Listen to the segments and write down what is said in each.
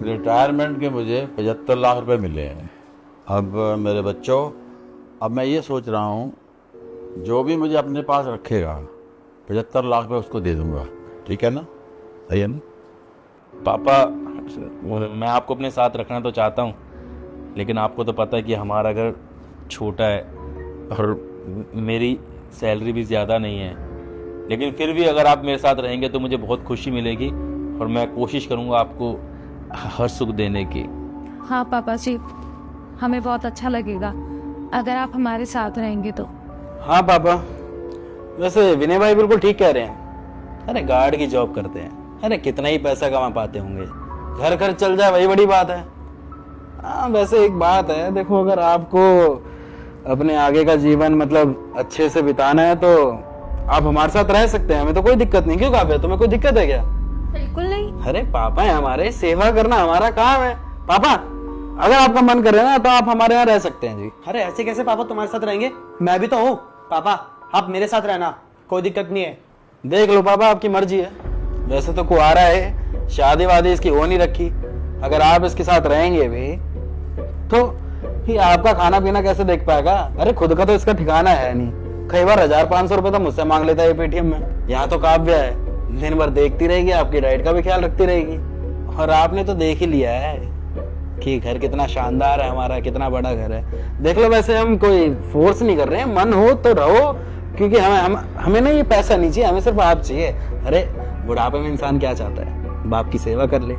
Retirement के मुझे 75 लाख रुपए मिले हैं। अब मेरे बच्चों, अब मैं ये सोच रहा हूँ, जो भी मुझे अपने पास रखेगा 75 लाख रुपए उसको दे दूंगा। ठीक है ना? सही है ना? पापा, मैं आपको अपने साथ रखना तो चाहता हूँ, लेकिन आपको तो पता है कि हमारा घर छोटा है और मेरी सैलरी भी ज़्यादा नहीं है। लेकिन फिर भी अगर आप मेरे साथ रहेंगे तो मुझे बहुत खुशी मिलेगी और मैं कोशिश करूँगा आपको हर सुख देने की। हाँ पापा जी, हमें बहुत अच्छा लगेगा अगर आप हमारे साथ रहेंगे तो। हाँ पापा, वैसे विनय भाई बिल्कुल ठीक कह रहे हैं। अरे गार्ड की जॉब करते हैं, अरे कितना ही पैसा कमा पाते होंगे, घर खर्च चल जाए वही बड़ी बात है। हाँ वैसे एक बात है, देखो अगर आपको अपने आगे का जीवन मतलब अच्छे से बिताना है तो आप हमारे साथ रह सकते हैं, हमें तो कोई दिक्कत नहीं। क्यों काव्या, तुम्हें कोई दिक्कत है क्या? बिल्कुल नहीं। अरे पापा है हमारे, सेवा करना हमारा काम है। पापा अगर आपका मन करे ना तो आप हमारे यहाँ रह सकते हैं जी। अरे ऐसे कैसे पापा तुम्हारे साथ रहेंगे? मैं भी तो हूँ। पापा आप मेरे साथ रहना, कोई दिक्कत नहीं है। देख लो पापा, आपकी मर्जी है। वैसे तो कुआरा है, शादी वादी इसकी हो नहीं रखी। अगर आप इसके साथ रहेंगे भी तो ये आपका खाना पीना कैसे देख पाएगा? अरे खुद का तो इसका ठिकाना है नहीं। कई बार 1,000-500 रुपए तो मुझसे मांग लेता है पेटीएम में। यहाँ तो काव्य है, दिन भर देखती रहेगी, आपकी डाइट का भी ख्याल रखती रहेगी। और आपने तो देख ही लिया है कि घर कितना शानदार है हमारा, कितना बड़ा घर है। देख लो, वैसे हम कोई फोर्स नहीं कर रहे हैं, मन हो तो रहो, क्योंकि हमें ना ये पैसा नहीं चाहिए, हमें सिर्फ आप चाहिए। अरे बुढ़ापे में इंसान क्या चाहता है? बाप की सेवा कर ले,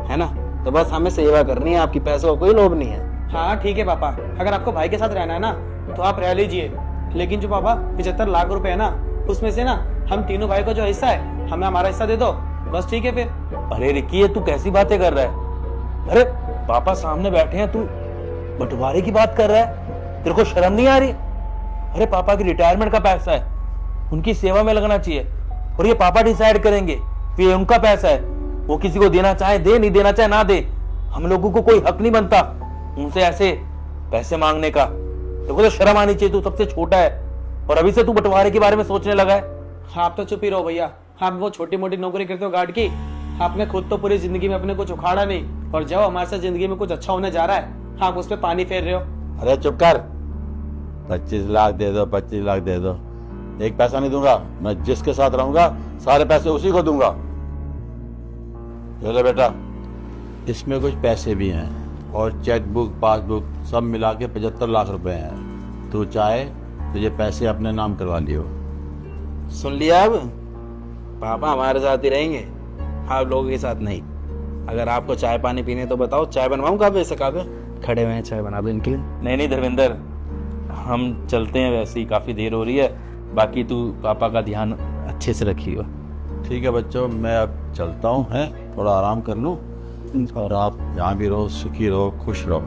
है ना? तो बस हमें सेवा करनी है, आपकी पैसों का कोई लोभ नहीं है। हाँ ठीक है पापा, अगर आपको भाई के साथ रहना है ना तो आप रह लीजिए। लेकिन जो पापा 75 लाख रुपए है ना, उसमें से ना हम तीनों भाई को जो हिस्सा है, हमें हमारा हिस्सा दे दो, बस ठीक है फिर। अरे रिकी, ये तू कैसी बातें कर रहा है? अरे पापा सामने बैठे हैं, तू बंटवारे की बात कर रहा है? तेरे को शर्म नहीं आ रही? अरे पापा की रिटायरमेंट का पैसा है, उनकी सेवा में लगना चाहिए और ये पापा डिसाइड करेंगे कि ये उनका पैसा है। वो किसी को देना चाहे दे, नहीं देना चाहे ना दे। हम लोगों को कोई हक नहीं बनता उनसे ऐसे पैसे मांगने का। देखो तो शर्म आनी चाहिए, तू सबसे छोटा है और अभी से तू बंटवारे के बारे में सोचने लगा है। हाँ आप तो चुप ही रहो भैया। आप वो छोटी मोटी नौकरी करते हो गार्ड की, आपने खुद तो पूरी जिंदगी में अपने कुछ उखाड़ा नहीं, और जब हमारे साथ जिंदगी में कुछ अच्छा होने जा रहा है आप उस पर पानी फेर रहे हो। अरे चुप कर। 25 लाख दे दो, 25 लाख दे दो, एक पैसा नहीं दूंगा। मैं जिसके साथ रहूंगा सारे पैसे उसी को दूंगा। चलो बेटा, इसमें कुछ पैसे भी हैं और चेकबुक पासबुक सब मिला के 75 लाख रुपए हैं। तू चाहे तो ये पैसे अपने नाम करवा लियो। सुन लिया? अब पापा हमारे साथ ही रहेंगे, आप लोगों के साथ नहीं। अगर आपको चाय पानी पीने तो बताओ, चाय बनवाऊं? काव्य से काव्य खड़े हुए हैं, चाय बना दो इनके लिए। नहीं नहीं धर्मेंद्र, हम चलते हैं, वैसे ही काफी देर हो रही है। बाकी तू पापा का ध्यान अच्छे से रखिएगा। ठीक है बच्चों, मैं अब चलता हूँ, हैं थोड़ा आराम कर लूँ, और आप जहाँ भी रहो सुखी रहो, खुश रहो।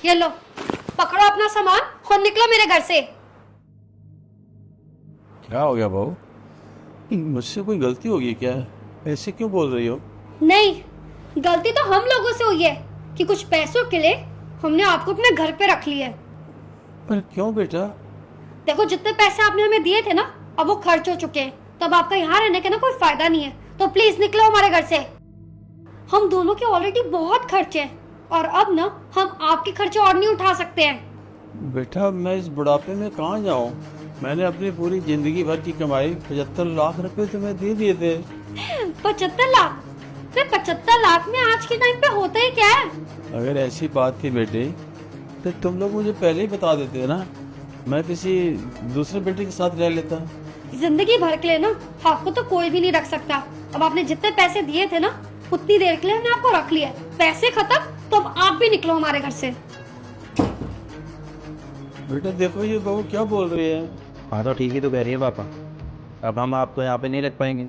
ये लो, पकड़ो अपना सामान और निकलो मेरे घर से। क्या हो गया बहू? मुझसे कोई गलती होगी क्या? ऐसे क्यों बोल रही हो? नहीं, गलती तो हम लोगों से हुई है कि कुछ पैसों के लिए हमने आपको अपने घर पे रख लिया है। पर क्यों बेटा? देखो जितने पैसे आपने हमें दिए थे ना, अब वो खर्च हो चुके हैं, तो अब आपका यहाँ रहने का ना कोई फायदा नहीं है। तो प्लीज निकलो हमारे घर से। हम दोनों के ऑलरेडी बहुत खर्चे हैं और अब ना हम आपके खर्चे और नहीं उठा सकते हैं। बेटा मैं इस बुढ़ापे में कहाँ जाऊँ? मैंने अपनी पूरी जिंदगी भर की कमाई 75 लाख रुपए तुम्हें दे दिए थे। 75 लाख? 75 लाख में आज के टाइम पे होता ही क्या है? अगर ऐसी बात थी बेटे तो तुम लोग मुझे पहले ही बता देते ना, मैं किसी दूसरे बेटे के साथ रह लेता। जिंदगी भर के लिए ना आपको तो कोई भी नहीं रख सकता। अब आपने जितने पैसे दिए थे ना, उतनी देर के लिए हमने आपको रख लिया। पैसे खत्म तो अब आप भी निकलो हमारे घर से। बेटा देखो ये बहू क्या बोल रही है। हाँ तो ठीक ही तो कह रही है पापा। अब हम आपको यहाँ पे नहीं रख पाएंगे।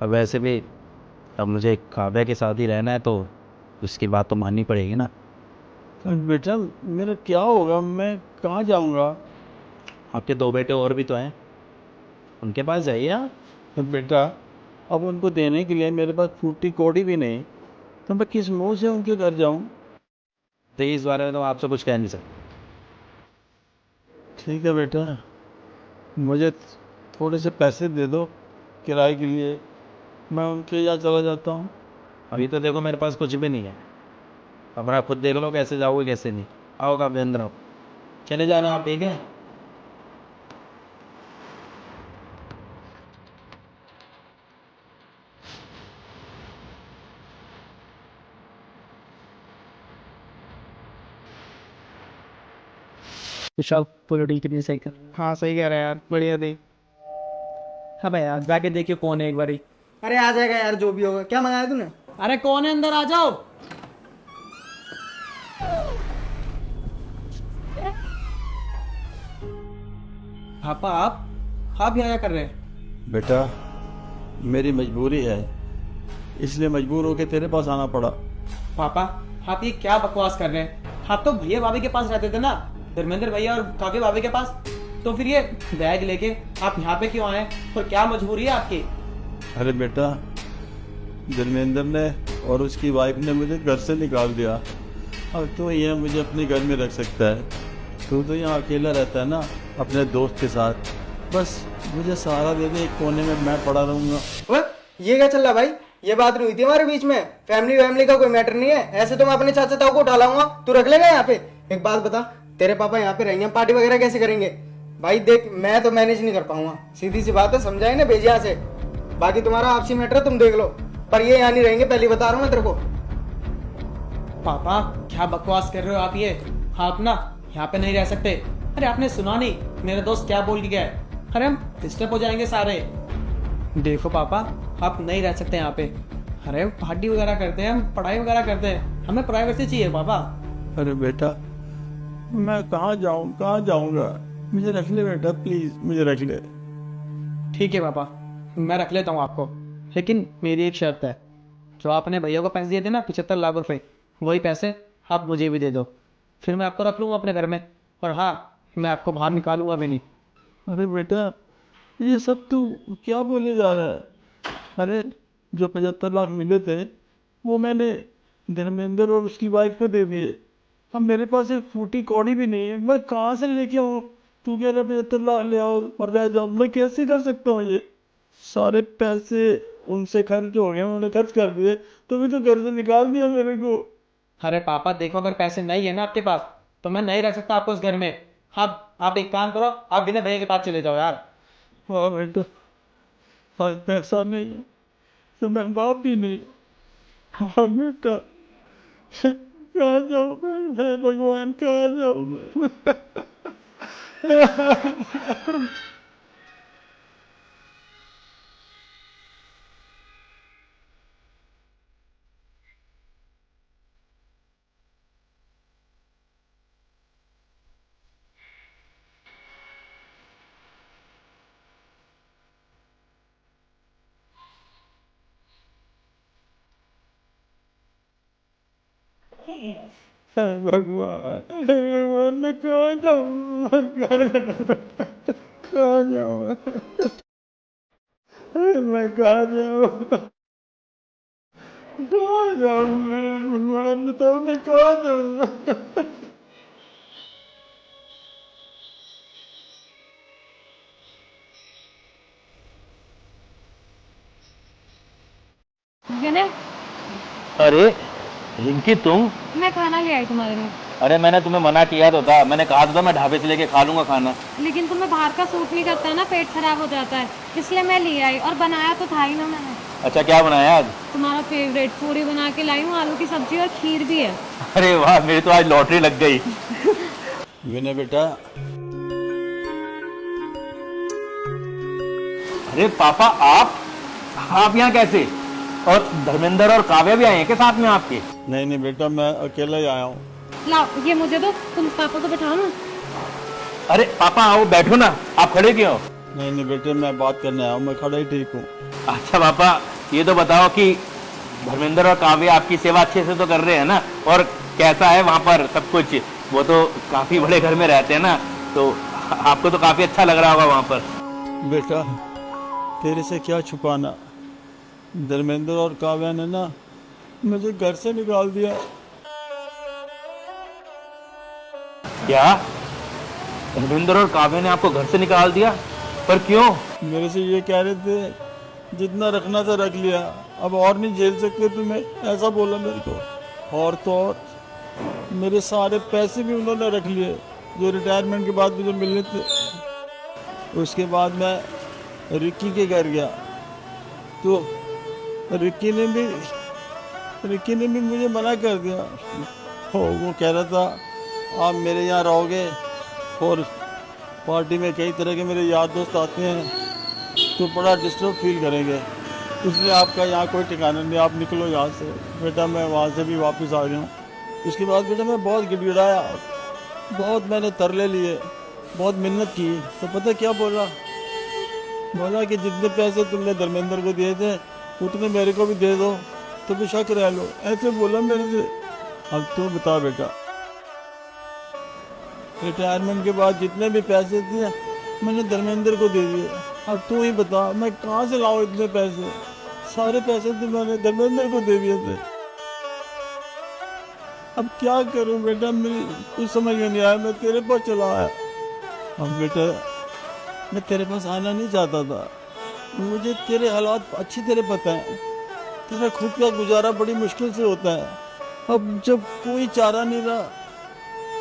अब वैसे भी अब मुझे काव्या के साथ ही रहना है, तो उसकी बात तो माननी पड़ेगी ना। तो बेटा मेरा क्या होगा? मैं कहाँ जाऊँगा? आपके 2 बेटे और भी तो हैं, उनके पास जाइए आप। तो बेटा अब उनको देने के लिए मेरे पास फूटी कौड़ी भी नहीं, तो मैं किस मुंह से उनके घर जाऊँ? तो इस बारे में तो आपसे कुछ कह नहीं सकते। ठीक है बेटा, मुझे थोड़े से पैसे दे दो किराए के लिए, मैं उनके यहाँ चला जाता हूँ। अभी तो देखो मेरे पास कुछ भी नहीं है, अब आप खुद देख लो कैसे जाओगे कैसे नहीं। आओ आप अंदर आओ, चले जाना आप, ठीक है। विशाल पॉलिटिक्स कितनी सही कर। हाँ सही कह रहा है यार, बढ़िया थी। हाँ भाई यार जाके देखिए कौन है एक बारी। अरे आ जाएगा यार, जो भी होगा। क्या मंगाया तूने? अरे कौन है अंदर, आ जाओ। पापा आप यहाँ क्या कर रहे हैं? बेटा मेरी मजबूरी है, इसलिए मजबूर होके तेरे पास आना पड़ा। पापा आप ये क्या बकवास कर रहे हैं? आप तो भैया भाभी के पास रहते थे ना, धर्मेंद्र भैया और काव्य भाभी के पास। तो फिर ये बैग लेके आप यहाँ पे क्यों आए और क्या मजबूरी है आपकी? अरे बेटा, धर्मेंद्र ने और उसकी वाइफ ने मुझे घर से निकाल दिया। अब तो ये मुझे अपने घर में रख सकता है, तू तो यहाँ अकेला रहता है ना अपने दोस्त के साथ। बस मुझे सहारा दे दे, एक कोने में मैं पड़ा रहूँगा। ओए, ये क्या चल रहा भाई? ये बात नहीं हुई थी हमारे बीच में। फैमिली का कोई मैटर नहीं है। ऐसे तो मैं अपने चाचा ताऊ को उठा लाऊंगा, तू रख लेगा यहाँ पे। एक बात बता, तेरे पापा यहाँ पे रहेंगे, पार्टी वगैरह कैसे करेंगे? भाई देख, मैं तो मैनेज नहीं कर पाऊंगा, सीधी सी बात है, समझाए ना भेज यहाँ से। बाकी तुम्हारा आपसी मैटर तुम देख लो, पर ये यहाँ नहीं रहेंगे, पहले बता रहा हूँ मैं तेरे को। पापा क्या बकवास कर रहे हो आप? ये आप ना यहाँ पे नहीं रह सकते। अरे आपने सुना नहीं मेरा दोस्त क्या बोल के गया है? अरे हम डिस्टर्ब हो जाएंगे सारे। देखो पापा, आप नहीं रह सकते यहाँ पे। अरे पार्टी वगैरह करते हैं, हम पढ़ाई वगैरह करते हैं, हमें प्राइवेसी चाहिए पापा। अरे बेटा, मैं कहाँ जाऊँगा? मुझे रख ले बेटा, प्लीज मुझे रख ले। ठीक है पापा, मैं रख लेता हूँ आपको, लेकिन मेरी एक शर्त है। जो आपने भैया को पैसे दिए थे ना 75 लाख रुपए, वही पैसे आप मुझे भी दे दो, फिर मैं आपको रख लूँगा अपने घर में। और हाँ, मैं आपको बाहर निकालूंगा भी नहीं। अरे बेटा, ये सब तू क्या बोले जा रहा है? अरे जो 75 लाख मिले थे वो मैंने धर्मेंद्र और उसकी वाइफ को दे दिए। अब मेरे पास एक फूटी कौड़ी भी नहीं है, मैं कहाँ से लेके आऊँ? तू कह रहा 75 लाख ले आओ और रह जाओ, मैं कैसे कर सकता हूँ? ये सारे पैसे उनसे खर्च हो गए, उन्होंने खर्च कर दिए, तो भी तो घर से निकाल दिया मेरे को। अरे पापा देखो, अगर पैसे नहीं है ना आपके पास तो मैं नहीं रह सकता आपको उस घर में। आप एक काम करो, आप बिना भैया के पास चले जाओ यार। हाँ बेटा, आज पैसा नहीं है तो मैं बाप भी नहीं। हाँ बेटा, कहाँ जाऊँ मैं? भगवान कहाँ जाऊँ मैं? भगवान मैं कहाँ जाऊँ? कहाँ जाऊँ? मैं कहाँ जाऊँ? कहाँ जाऊँ मैं? भगवान बताओ, मैं कहाँ जाऊँ? विनय, अरे रिंकी तुम? मैं खाना ले आई तुम्हारे लिए, अरे मैंने तुम्हें मना किया तो था, मैंने कहा था मैं ढाबे से लेके खा लूंगा खाना। लेकिन तुम्हें बाहर का सूट नहीं करता है ना, पेट खराब हो जाता है, इसलिए मैं ले आई। और बनाया तो था ही ना मैंने। अच्छा क्या बनाया आज? तुम्हारा फेवरेट पूरी बना के लाई हूँ, आलू की सब्जी और खीर भी है। अरे वाह, मेरी तो आज लॉटरी लग गई। विनय बेटा, अरे पापा आप यहाँ कैसे? और धर्मेंद्र और काव्या भी आए हैं के साथ में आपके? नहीं बेटा, मैं अकेला ही आया हूँ। लाओ ये मुझे दो, तुम पापा को बैठाओ ना। अरे पापा आओ बैठो ना, आप खड़े क्यों हो? नहीं बेटे, मैं बात करने आया हूँ, मैं खड़ा ही ठीक हूँ। अच्छा पापा, ये तो बताओ कि धर्मेंद्र और काव्या आपकी सेवा अच्छे से तो कर रहे हैं ना? और कैसा है वहाँ पर सब कुछ? वो तो काफी बड़े घर में रहते हैं ना, तो आपको तो काफी अच्छा लग रहा होगा वहाँ पर। बेटा तेरे से क्या छुपाना, धर्मेंद्र और काव्या ने ना मुझे घर से निकाल दिया। क्या धर्मेंद्र और काव्या ने आपको घर से निकाल दिया? पर क्यों? मेरे से ये कह रहे थे जितना रखना था रख लिया, अब और नहीं झेल सकते तुम्हें, ऐसा बोला मेरे को। और तो और मेरे सारे पैसे भी उन्होंने रख लिए जो रिटायरमेंट के बाद मुझे मिलने थे। उसके बाद मैं रिक्की के घर गया तो रिक्की ने भी मुझे मना कर दिया। वो कह रहा था आप मेरे यहाँ रहोगे और पार्टी में कई तरह के मेरे यार दोस्त आते हैं तो बड़ा डिस्टर्ब फील करेंगे, इसलिए आपका यहाँ कोई ठिकाना नहीं, आप निकलो यहाँ से। बेटा मैं वहाँ से भी वापस आ गया हूँ। उसके बाद बेटा मैं बहुत गिड़गिड़ाया, बहुत मैंने तरले लिए, बहुत मिन्नत की, तो पता क्या बोला कि जितने पैसे तुमने धर्मेंद्र को दिए थे उतने मेरे को भी दे दो तो बेशक रह लो, ऐसे बोला मेरे से। अब तू बता बेटा, रिटायरमेंट के बाद जितने भी पैसे थे मैंने धर्मेंद्र को दे दिए। अब तू ही बता मैं कहाँ से लाऊं इतने पैसे? सारे पैसे तो मैंने धर्मेंद्र को दे दिए थे। अब क्या करूं बेटा, मेरी कुछ समझ में नहीं आया। मैं तेरे पास चला आया। अब बेटा मैं तेरे पास आना नहीं चाहता था, मुझे तेरे हालात अच्छी तरह पता है। तेरा खुद का गुजारा बड़ी मुश्किल से होता है। अब जब कोई चारा नहीं रहा,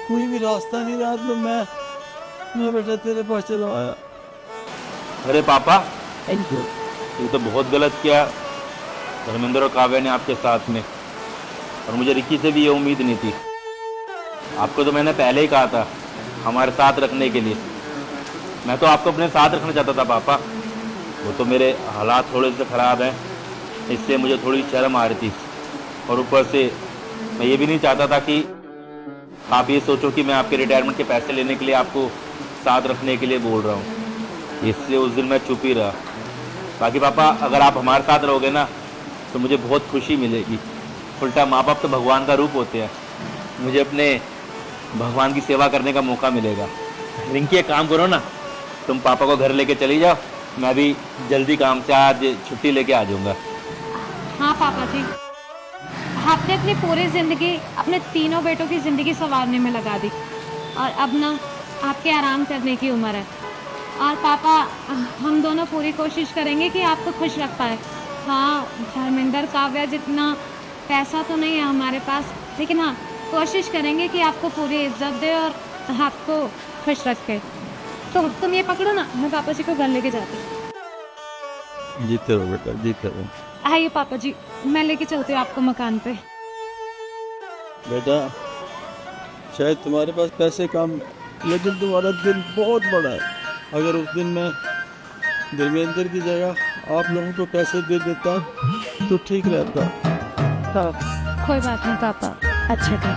कोई भी रास्ता नहीं रहा, तो मैं बेटा तेरे पास चला आया। अरे पापा, ये तो बहुत गलत किया धर्मेंद्र और काव्या ने आपके साथ में, और मुझे रिक्की से भी ये उम्मीद नहीं थी। आपको तो मैंने पहले ही कहा था हमारे साथ रखने के लिए। मैं तो आपको अपने साथ रखना चाहता था पापा, वो तो मेरे हालात थोड़े से ख़राब हैं, इससे मुझे थोड़ी शर्म आ रही थी। और ऊपर से मैं ये भी नहीं चाहता था कि आप ये सोचो कि मैं आपके रिटायरमेंट के पैसे लेने के लिए आपको साथ रखने के लिए बोल रहा हूँ, इसलिए उस दिन मैं चुप ही रहा। बाकी पापा अगर आप हमारे साथ रहोगे ना तो मुझे बहुत खुशी मिलेगी। उल्टा माँ बाप तो भगवान का रूप होते हैं, मुझे अपने भगवान की सेवा करने का मौका मिलेगा। रिंकी एक काम करो ना, तुम पापा को घर लेके चली जाओ, मैं भी जल्दी काम से आज छुट्टी लेके आ जाऊँगा। हाँ पापा जी, आपने अपनी पूरी ज़िंदगी अपने तीनों बेटों की ज़िंदगी संवारने में लगा दी, और अब ना आपके आराम करने की उम्र है। और पापा हम दोनों पूरी कोशिश करेंगे कि आपको खुश रख पाए। हाँ धर्मेंद्र काव्या जितना पैसा तो नहीं है हमारे पास, लेकिन हाँ कोशिश करेंगे कि आपको पूरी इज्जत दे और आपको खुश रखे। तो तुम ये पकड़ो ना, मैं पापा जी को घर लेके जाती हूँ। जीते रहो बेटा, जीते रहो। आइए पापा जी, मैं लेके चलती हूँ आपको मकान पे। बेटा शायद तुम्हारे पास पैसे कम, लेकिन तुम्हारा दिल बहुत बड़ा है। अगर उस दिन मैं धर्मेंद्र की जगह आप लोगों को पैसे दे देता तो ठीक रहता। कोई बात नहीं पापा, अच्छा था।